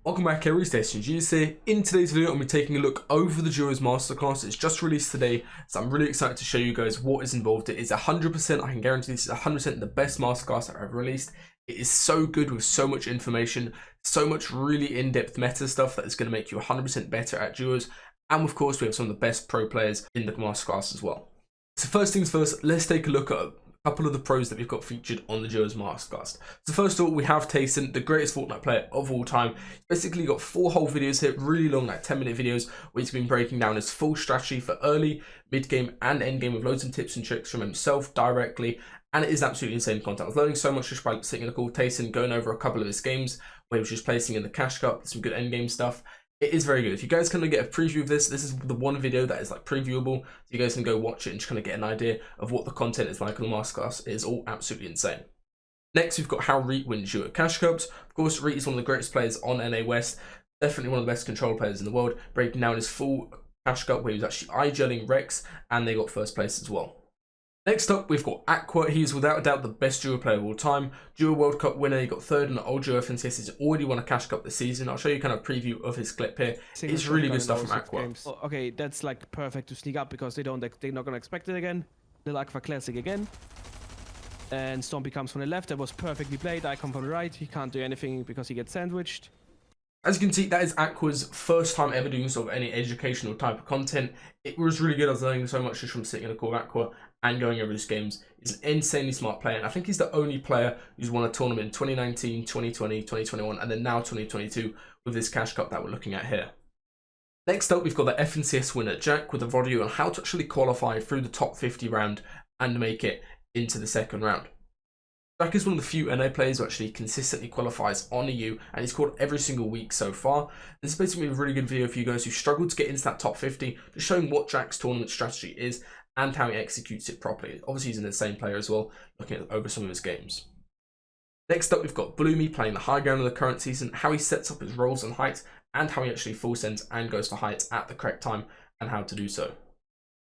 Welcome back, DestinysJesus here. In today's video, I'm going to be taking a look over the Duos Masterclass. It's just released today, so I'm really excited to show you guys what is involved. It is 100%, I can guarantee this is 100% the best Masterclass I've ever released. It is so good with so much information, so much really in-depth meta stuff that is going to make you 100% better at Duos. And of course, we have some of the best pro players in the Masterclass as well. So first things first, let's take a look at couple of the pros that we've got featured on the Duos Masterclass. So first of all, we have TAYSON, the greatest Fortnite player of all time. He's basically got 4 whole videos here, really long, like 10-minute videos, where he's been breaking down his full strategy for early, mid-game, and end-game with loads of tips and tricks from himself directly. And it is absolutely insane content. I was learning so much just by sitting in the call with TAYSON, going over a couple of his games where he was just placing in the cash cup, some good end-game stuff. It is very good. If you guys kind of get a preview of this, this is the one video that is like previewable, so you guys can go watch it and just kind of get an idea of what the content is like on the Masterclass. It is all absolutely insane. Next, we've got how REET wins you at cash cups. Of course, REET is one of the greatest players on NA West, definitely one of the best control players in the world, breaking down his full cash cup where he was actually eye-gelling Rex, and they got first place as well. Next up, we've got AQUA. He is without a doubt the best duo player of all time. Duo World Cup winner. He got third in the old duo FNCS. He's already won a cash cup this season. I'll show you kind of a preview of his clip here. It's really good stuff from AQUA. Oh, okay, that's like perfect to sneak up because they're not gonna expect it again. Little AQUA classic again. And Stompy comes from the left. That was perfectly played. I come from the right. He can't do anything because he gets sandwiched. As you can see, that is AQUA's first time ever doing sort of any educational type of content. It was really good. I was learning so much just from sitting in a call with AQUA and going over his games. He's an insanely smart player, and I think he's the only player who's won a tournament in 2019, 2020, 2021, and then now 2022 with this cash cup that we're looking at here. Next up, we've got the FNCS winner, Jack, with a video on how to actually qualify through the top 50 round and make it into the second round. Jack is one of the few NA players who actually consistently qualifies on EU, and he's scored every single week so far. This is basically a really good video for you guys who struggle to get into that top 50, just showing what Jack's tournament strategy is and how he executes it properly. Obviously, he's an insane player as well, looking at over some of his games. Next up, we've got Bloomy playing the high ground of the current season, how he sets up his rolls and heights, and how he actually full sends and goes for heights at the correct time, and how to do so.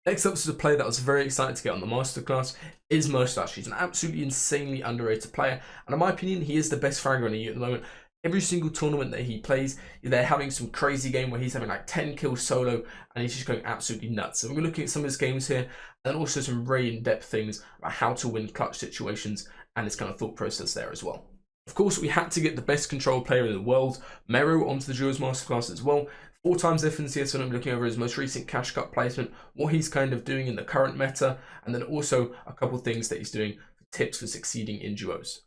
Next up, this is a player that I was very excited to get on the Masterclass, is MERO. He's an absolutely insanely underrated player, and in my opinion, he is the best fragger in the EU at the moment. Every single tournament that he plays, they're having some crazy game where he's having like 10 kills solo, and he's just going absolutely nuts. So we're looking at some of his games here, and also some very in-depth things about how to win clutch situations, and his kind of thought process there as well. Of course, we had to get the best control player in the world, MERO, onto the Duos Masterclass as well. 4 times FNCS, when I'm looking over his most recent cash cup placement, what he's kind of doing in the current meta, and then also a couple things that he's doing for tips for succeeding in duos.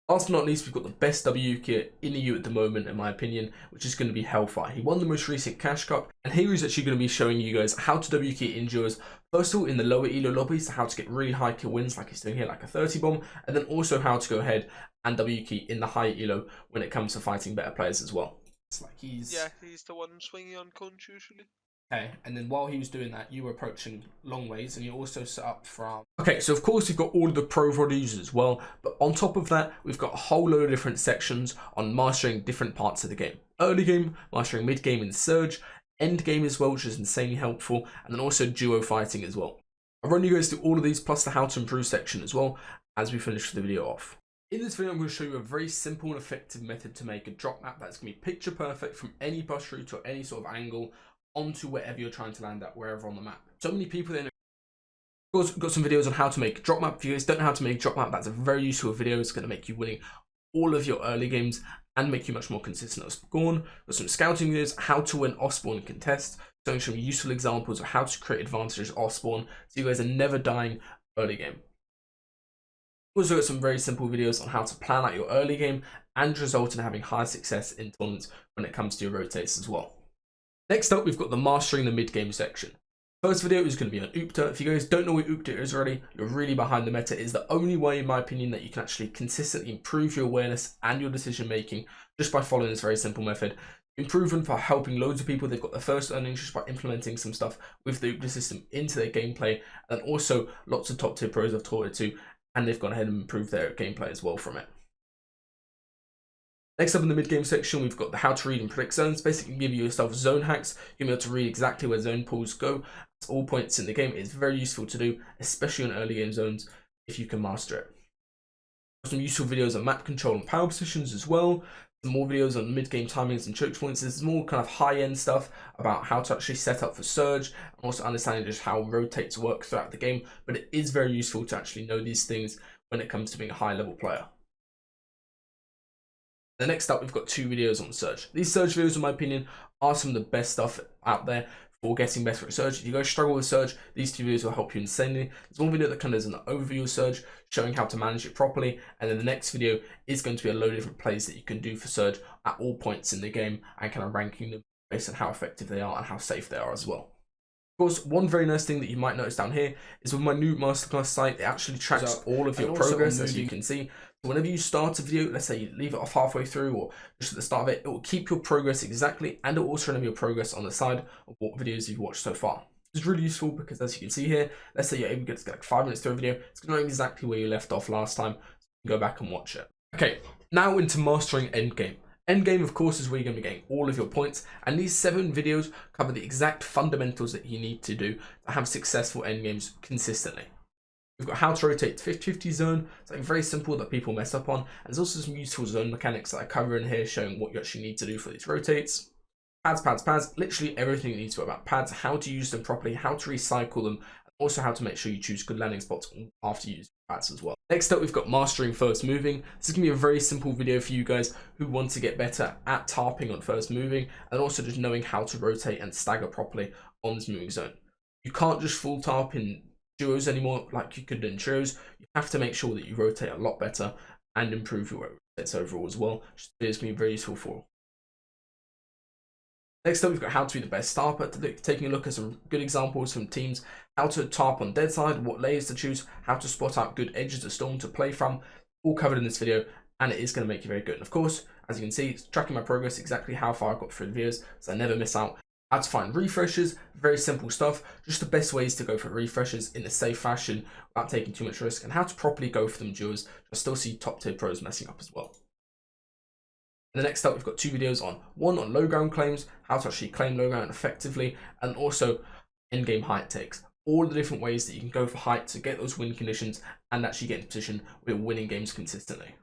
Last but not least, we've got the best W kit in the EU at the moment, in my opinion, which is going to be Hellfire. He won the most recent cash cup, and here he's actually going to be showing you guys how to W kit in duos. First of all, in the lower elo lobbies, how to get really high kill wins like he's doing here, like a 30 bomb, and then also how to go ahead and W key in the high elo when it comes to fighting better players as well. It's like he's the one swinging on conch usually. Okay, and then while he was doing that, you were approaching long ways, and you also set up from... Okay, so of course you've got all of the pro VOD users as well, but on top of that, we've got a whole load of different sections on mastering different parts of the game. Early game, mastering mid game and surge, end game as well, which is insanely helpful, and then also duo fighting as well. I'll run you guys through all of these, plus the how to improve section as well, as we finish the video off. In this video, I'm going to show you a very simple and effective method to make a drop map that's going to be picture perfect from any bus route or any sort of angle onto wherever you're trying to land at, wherever on the map. So many people then got some videos on how to make a drop map. If you guys don't know how to make a drop map, that's a very useful video. It's going to make you winning all of your early games and make you much more consistent at spawn. Got some scouting videos, how to win off spawn and contest, showing some useful examples of how to create advantages off spawn, so you guys are never dying early game. Also got some very simple videos on how to plan out your early game and result in having high success in tournaments when it comes to your rotates as well. Next up, we've got the mastering the mid game section. First video is going to be on UPTA. If you guys don't know what UPTA is already, you're really behind the meta. It is the only way, in my opinion, that you can actually consistently improve your awareness and your decision making just by following this very simple method. Proven for helping loads of people. They've got their first earnings just by implementing some stuff with the UPTA system into their gameplay, and also lots of top tier pros I've taught it to, and they've gone ahead and improved their gameplay as well from it. Next up in the mid-game section, we've got the how to read and predict zones. Basically give yourself zone hacks. You'll be able to read exactly where zone pools go at all points in the game. It's very useful to do, especially on early game zones, if you can master it. Some useful videos on map control and power positions as well. some more videos on mid-game timings and choke points. There's more kind of high-end stuff about how to actually set up for Surge, and also understanding just how rotates work throughout the game. But it is very useful to actually know these things when it comes to being a high-level player. The next up, we've got 2 videos on Surge. These Surge videos, in my opinion, are some of the best stuff out there for getting better at Surge. If you guys struggle with Surge, these 2 videos will help you insanely. There's one video that kind of does an overview of Surge, showing how to manage it properly, and then the next video is going to be a load of different plays that you can do for Surge at all points in the game, and kind of ranking them based on how effective they are and how safe they are as well. Of course, one very nice thing that you might notice down here is with my new Masterclass site, it actually tracks all of your progress, as you can see. So whenever you start a video, let's say you leave it off halfway through or just at the start of it, it will keep your progress exactly, and it will also remember your progress on the side of what videos you've watched so far. It's really useful because, as you can see here, let's say you're able to get like 5 minutes through a video, it's going to know exactly where you left off last time, so you can go back and watch it. Okay, now into mastering endgame. Endgame, of course, is where you're going to be getting all of your points, and these 7 videos cover the exact fundamentals that you need to do to have successful endgames consistently. We've got how to rotate the 50-50 zone, something very simple that people mess up on, and there's also some useful zone mechanics that I cover in here showing what you actually need to do for these rotates. Pads, literally everything you need to know about pads, how to use them properly, how to recycle them, and also how to make sure you choose good landing spots after you use pads as well. Next up, we've got mastering first moving. This is going to be a very simple video for you guys who want to get better at tarping on first moving, and also just knowing how to rotate and stagger properly on this moving zone. You can't just full tarp in duos anymore like you could in trios. You have to make sure that you rotate a lot better and improve your rotates overall as well, which is going to be very useful for. Next up, we've got how to be the best tarper, taking a look at some good examples from teams, how to tarp on dead side, what layers to choose, how to spot out good edges of storm to play from, all covered in this video, and it is going to make you very good. And of course, as you can see, it's tracking my progress, exactly how far I got through the videos, so I never miss out. How to find refreshes, very simple stuff, just the best ways to go for refreshes in a safe fashion without taking too much risk, and how to properly go for them duos. I still see top tier pros messing up as well. And the next up, we've got 2 videos on, one on low ground claims, how to actually claim low ground effectively, and also in-game height takes. All the different ways that you can go for height to get those win conditions and actually get in position where you're winning games consistently.